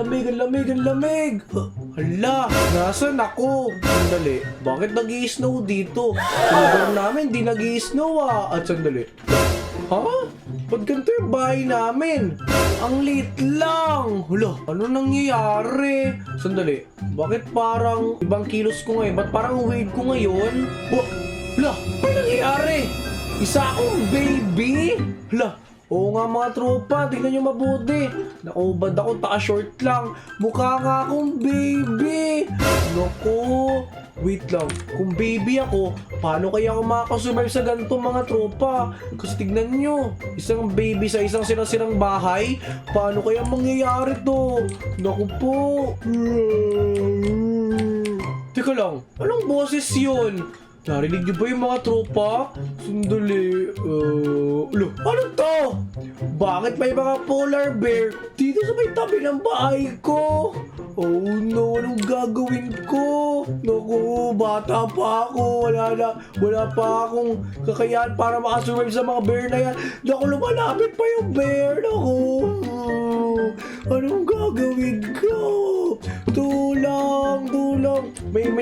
lamig, ang lamig, ang lamig. Hala, nasan ako? Sandali, bakit nag-i-snow dito? Sa lugar namin, di nag-i-snow At sandali. Ha? Ba't ganito yung bahay namin? Ang liit lang. Hala, ano nangyayari? Sandali, bakit parang ibang kilos ko ngayon? Ba't parang weird ko ngayon? Hala, ano nangyayari? Isa akong baby? Hala, oo nga mga tropa, tingnan nyo mabuti. Nakubad ako, taka-short lang. Mukha nga akong baby. Naku, wait lang. Kung baby ako, paano kaya ako makakasurvive sa ganito mga tropa? Kasi tignan nyo, isang baby sa isang sirang bahay. Paano kaya mangyayari to? Naku po. Teka lang, anong boses yun? Narinig niyo ba yung mga tropa? Sandali, ano to? Bakit may mga polar bear dito sa may tabi ng bahay ko? Oh no, anong gagawin ko? Naku, bata pa ako, wala pa akong kakayahan para makasurvive sa mga bear na yan. Naku, lumalapit pa yung bear, naku. Anong gagawin ko? Tulang!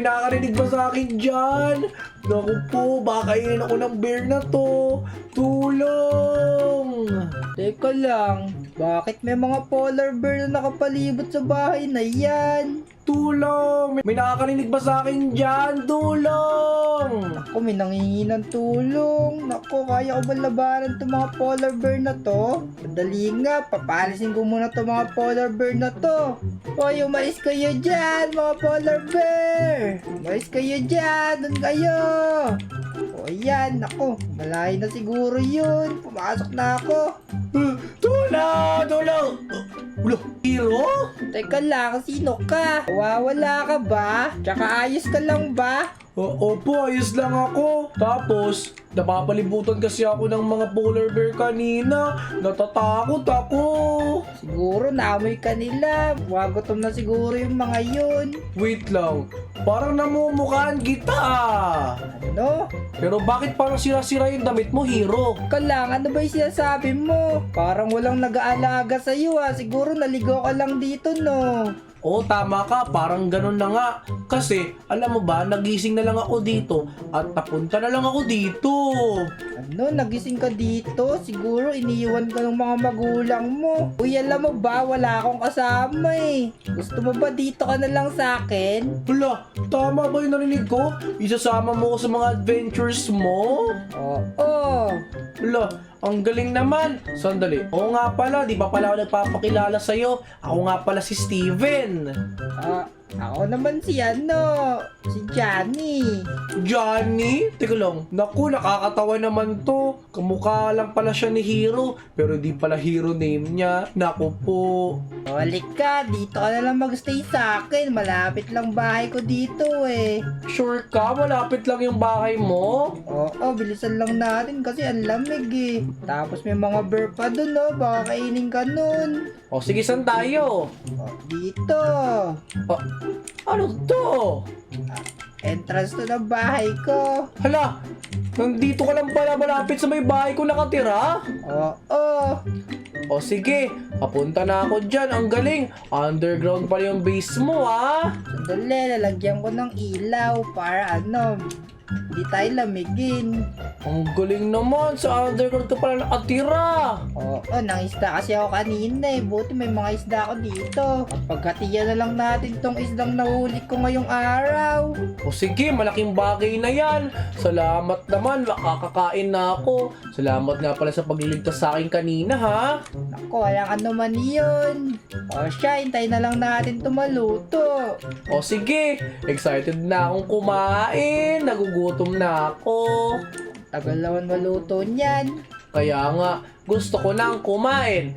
May nakakarinig ba sa akin dyan? Naku po, baka kainin ako ng bear na to. Tulong! Teka lang, bakit may mga polar bear na nakapalibot sa bahay na yan? Tulong! May nakakarinig ba sa akin dyan? Tulong! Ako, may nangingi ng tulong. Naku, kaya ko ba labanan itong mga polar bear na to? Madali nga, papalisin ko muna itong mga polar bear na to. Hoy, umalis kayo dyan, mga polar bear! Umalis kayo dyan, doon kayo! O yan, naku, malayo na siguro yun. Pumasok na ako. Tulong! Ulo, hero? Teka lang, sino ka? Wawala ka ba? Tsaka ayos ka lang ba? Opo, ayos lang ako. Tapos, napapalibutan kasi ako ng mga polar bear kanina. Natatakot ako. Siguro naamoy ka nila. Wagutom na siguro yung mga yun. Wait lang, parang namumukhaan kita. Ano? Pero bakit parang sira-sira yung damit mo, hero? Teka lang, ano ba yung sinasabi mo? Parang walang nag-aalaga sa'yo Siguro naligaw ka lang dito, no? Oo, tama ka. Parang ganun na nga. Kasi, alam mo ba, nagising na lang ako dito at napunta na lang ako dito. Ano, nagising ka dito? Siguro iniiwan ka ng mga magulang mo. Uy, alam mo ba, wala akong kasama Gusto mo ba dito ka na lang sa akin? Hala, tama ba yung narinig ko? Isasama mo ko sa mga adventures mo? Oo. Hala, ang galing naman. Sandali. Oo nga pala, di ba pala ako nagpapakilala sa'yo? Ako nga pala si Steven. Ako naman si si Johnny. Johnny? Teka lang. Naku, nakakatawa naman to. Kamukha lang pala siya ni Hero. Pero di pala Hero name niya. Naku po. Balik ka, dito ka na lang magstay sa akin. Malapit lang bahay ko dito Sure ka? Malapit lang yung bahay mo? Oo, bilisan lang natin kasi ang lamig Tapos may mga bear pa dun baka kainin ka nun. O sige, saan tayo? Dito. Ano to? Entrance to ng bahay ko. Hala, nandito ka lang pala malapit sa may bahay ko nakatira? Oo. O sige, papunta na ako dyan. Ang galing. Underground pala yung base mo, Sandali, lalagyan ko ng ilaw para hindi tayo lamigin. Ang galing naman. Sa underground ka pala nakatira. Oo, nangisda kasi ako kanina Buti may mga isda ako dito. Pagkatiyan na lang natin tong isdang nahuli ko ngayong araw. O sige, malaking bagay na yan. Salamat naman, makakakain na ako. Salamat nga pala sa pagliligtas sa akin kanina, ha? Naku, walang ano man yun. O siya, hintayin na lang natin tumaluto. O sige, excited na akong kumain. Nagugutom na ako. Tagal naman maluto niyan. Kaya nga, gusto ko nang kumain.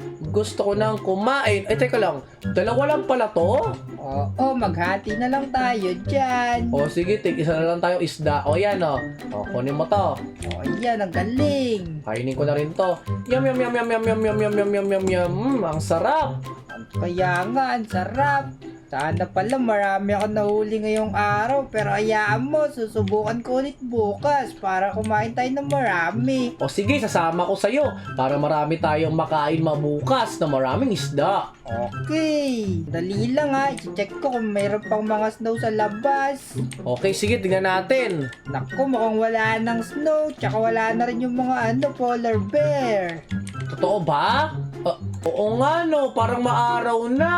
Ay, teka lang. Dalawa lang pala to? Oo, maghati na lang tayo dyan. O sige, isa na lang tayong isda. O yan o. O, kunin mo to. O yan, ang galing. Kainin ko na rin to. Yum, yum, yum, yum, yum, yum, yum, yum, yum, yum, yum, yum. Ang sarap. Kaya nga, ang sarap. Sana pala marami ako nahuli ngayong araw, pero hayaan mo, susubukan ko ulit bukas para kumain tayo ng marami. O sige, sasama ko sa'yo para marami tayong makain mabukas na maraming isda. Okay, dali lang ha, i-check ko kung mayroon pang mga snow sa labas. Okay, sige, tingnan natin. Naku, mukhang wala ng snow, tsaka wala na rin yung mga polar bear. Totoo ba? Oo nga no, parang maaraw na.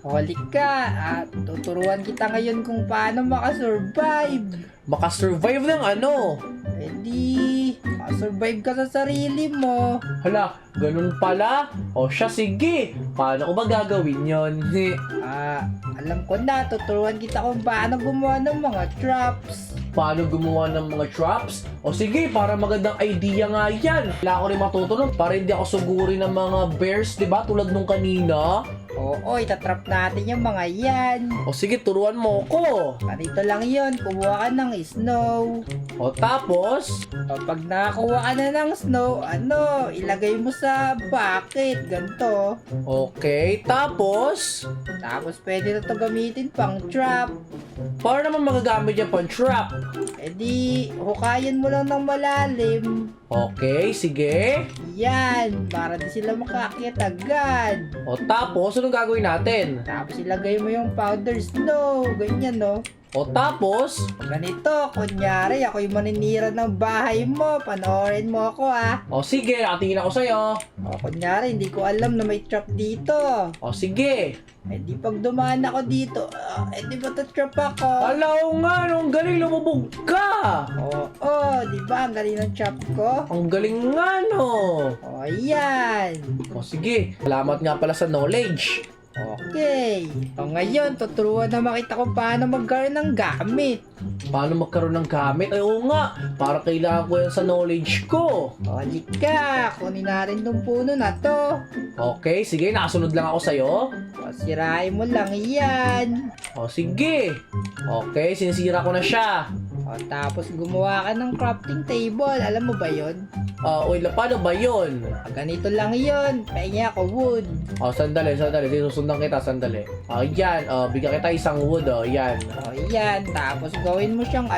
Huli ka, tuturuan kita ngayon kung paano makasurvive. Makasurvive ng ano? Eh di, makasurvive ka sa sarili mo. Hala, ganun pala? O siya, sige. Paano ko ba gagawin yon? Alam ko na, tuturuan kita kung paano gumawa ng mga traps. Paano gumawa ng mga traps? O sige, para magandang idea nga yan. Wala ko rin matutulong para hindi ako suguri ng mga bears, di ba? Tulad nung kanina. Oo, itatrap natin yung mga yan. O sige, turuan mo ko. Ganito lang yun, kumuha ka ng snow. O tapos, Pag nakakuha ka na ng snow, ilagay mo sa bucket, ganito. okay, tapos, Tapos pwede na to gamitin pang trap. paano naman magagamit yan pang trap? E di, hukayan mo lang ng malalim. Okay, sige. Yan, para di sila makaakyat agad. O tapos, anong gagawin natin? Tapos ilagay mo yung powder snow, ganyan no. O tapos, Ganito, kunyari ako yung maninira ng bahay mo, panoorin mo ako o sige, nakatingin ako sa'yo. O kunyari, hindi ko alam na may trap dito. O sige. Eh di pag dumaan ako dito, di ba trap ako? Alaw nga, nung galing lumubog ka. Oo, di ba ang galing ng trap ko? Ang galing nga, no. O yan. O sige, salamat nga pala sa knowledge. Okay. O ngayon, tuturuan na makita kung paano magkaroon ng gamit. Paano magkaroon ng gamit? Ay, oo nga, para kailangan ko yan sa knowledge ko. O halika, kunin natin tong puno na to. Okay, sige, nakasunod lang ako sa'yo. O sirain mo lang yan. O sige. Okay, sinisira ko na siya. O tapos gumawa ka ng crafting table. Alam mo ba yon? Wait, paano ba yun? Ganito lang yon. Pahingi ako wood. Sandali. Sinusundan kita, sandali. Yan, bigyan kita isang wood, yan. O yan. Tapos gawin mo siyang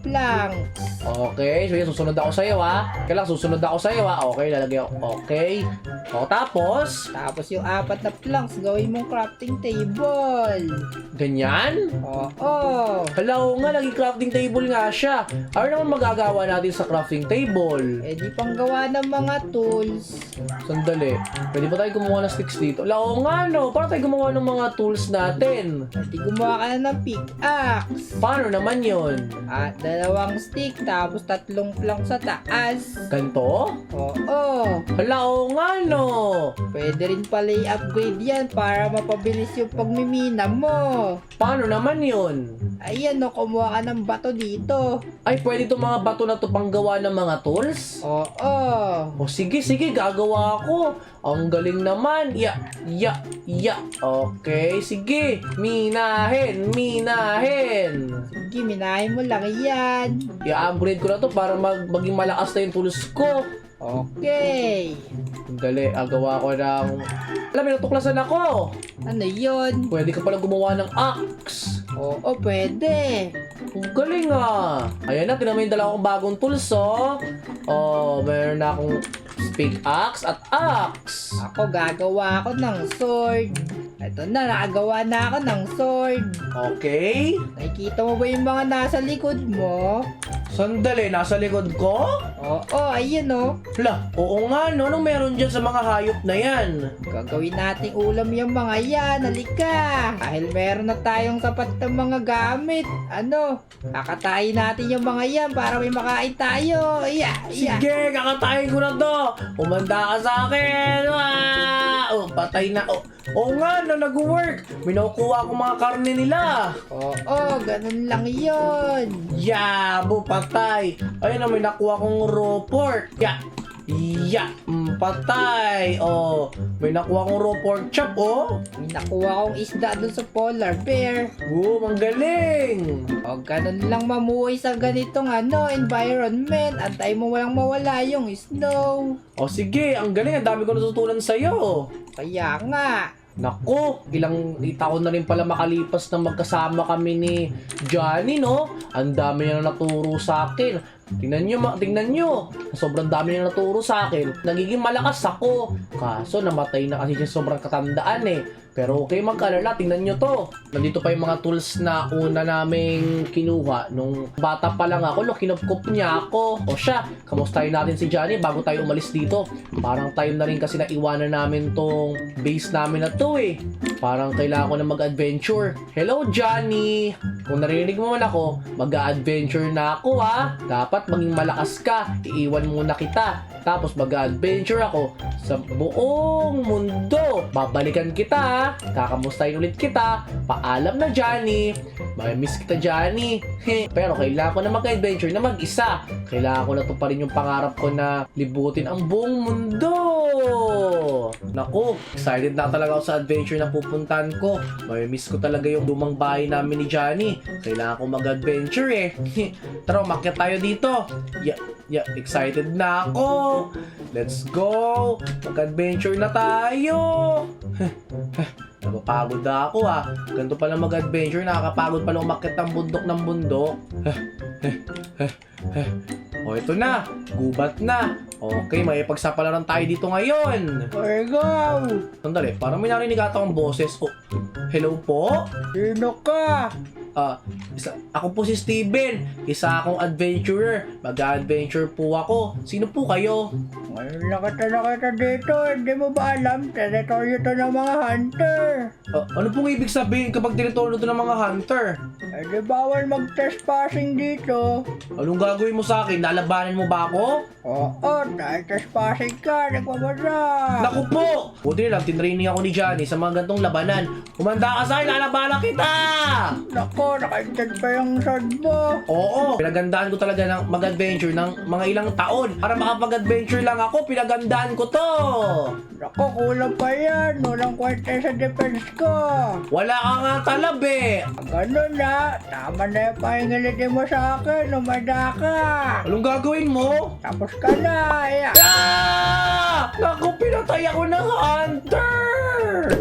planks. Okay, so susunod ako sa'yo, ha. Kailang susunod ako sa'yo, ha. Okay, lalagay ako. Okay. O, tapos, Tapos yung 4 na planks, gawin mong crafting table. ganyan? Oo. Hala, oo nga, naging crafting table nga siya. Ano naman magagawa natin sa crafting table? Eh di panggawa ng mga tools. Sandali. Pwede ba tayo gumawa ng sticks dito? Hala, oo nga, no. Para tayo gumawa ng mga tools natin. Eh di gumawa ka na ng pickaxe. Paano naman yon? At 2 stick, tapos 3 planks sa taas. Ganto? Oo. Hala, oo nga, no. Pwede rin pala i-upgrade yan para mapabilis yung pagmimina mo. Paano naman yon? Ayan no, kumuha ka ng bato dito. Ay, pwede itong mga bato na to panggawa ng mga tools? Oo. O sige, gagawa ako. Ang galing naman. Ya. Okay, sige. Minahin. Sige, minahin mo lang yan. I-upgrade ko na to para maging malakas na yung tools ko. Okay. Ang dali, gawa ko ng... Alam mo, natuklasan ako. Ano yun? Pwede ka pala gumawa ng axe. Oo, pwede. Ang galing ah. Ayan na, tinan mo yung dalawa kong bagong tools, oh. Oh, meron na akong pickaxe at axe. Ako gagawa ako ng sword. Ito na, nakagawa na ako ng sword. Okay. Nakikita mo ba yung mga nasa likod mo? Sandali, nasa likod ko? Oo, ayun o. Hala, oo nga, no? Anong meron dyan sa mga hayop na yan? Gagawin nating ulam yung mga yan. Halika. Dahil meron na tayong sapat ng mga gamit. Kakatayin natin yung mga yan para may makain tayo. Sige, kakatayin ko na to. Umanda ka sa akin. Patay na. Oo nga, nag-work. Minukuha ko mga karne nila. Oo, ganun lang yun. Yabo, patay. Ayun na, may nakuha kong raw pork. Patay. May nakuha kong raw pork chop, May nakuha kong isda dun sa polar bear. ang galing. Ganun lang mamuhay sa ganitong environment. Antay mo walang mawala yung snow. Sige, ang galing. Ang dami ko natutunan sa'yo. Kaya nga. Naku, ilang taon na rin pala makalipas na magkasama kami ni Johnny, no? Ang dami niya na naturo sa akin. Tingnan nyo. Sobrang dami niya naturo sa akin. Nagiging malakas ako. Kaso namatay na kasi siya sobrang katandaan eh. Pero okay, mag-alala, tingnan nyo to. Nandito pa yung mga tools na una naming kinuha. Nung bata pa lang ako, kinupkup niya ako. O siya, kamustahin natin si Johnny bago tayo umalis dito. Parang time na rin kasi na iwanan namin tong base namin na to eh. Parang kailangan ko na mag-adventure. Hello Johnny! Kung narinig mo man ako, mag-adventure na ako ha. Dapat maging malakas ka. Iiwan muna kita. Tapos mag-adventure ako sa buong mundo. Babalikan kita ha. Kakamustahin ulit kita. Paalam na Johnny. Miss kita Johnny. Pero kailangan ko na mag-adventure na mag-isa. Kailangan ko na to pa rin yung pangarap ko na libutin ang buong mundo. Naku, excited na talaga ako sa adventure na pupuntahan ko. Miss ko talaga yung lumang bahay namin ni Johnny. Kailangan ko mag-adventure eh. Tara, umakyat tayo dito. Yeah, excited na ako. Let's go. Mag-adventure na tayo. Napapagod na ako ah. Ganito pala mag-adventure. Nakakapagod pala umakyat ng bundok. O ito na. Gubat na. Okay, may pagsapalaran tayo dito ngayon. Where go? Sandali, parang may narinig ata akong boses. Oh, hello po? Sino ka? Ako po si Steven. Isa akong adventurer. Mag-adventure po ako. Sino po kayo? Ngayon lang kita nakita dito. Hindi mo ba alam? Territory ito ng mga hunter. Ano pong ibig sabihin kapag teritoryo ito ng mga hunter? Eh di bawal mag-trespassing dito. Anong gagawin mo sa akin? Lalabanan mo ba ako? Oo, dahil trespassing ka, nagpapasa. Naku po! Buti lang, tinraining ako ni Johnny sa mga gantong labanan. Kumanda ka sa akin, lalabanan kita! Nako, nakaintad pa yung sword mo. Oo, pinagandaan ko talaga ng mag-adventure ng mga ilang taon. Para makapag-adventure lang ako, pinagandaan ko to! Nako, kulang pa yan. Walang kwenta sa defense ko. Wala ka nga talab eh! Ganun na, tama na yung pahingalitin mo sa akin. Umada ka. Anong gagawin mo? Tapos ka na. Iya. Ah! Naku, pinatay ako ng hunter!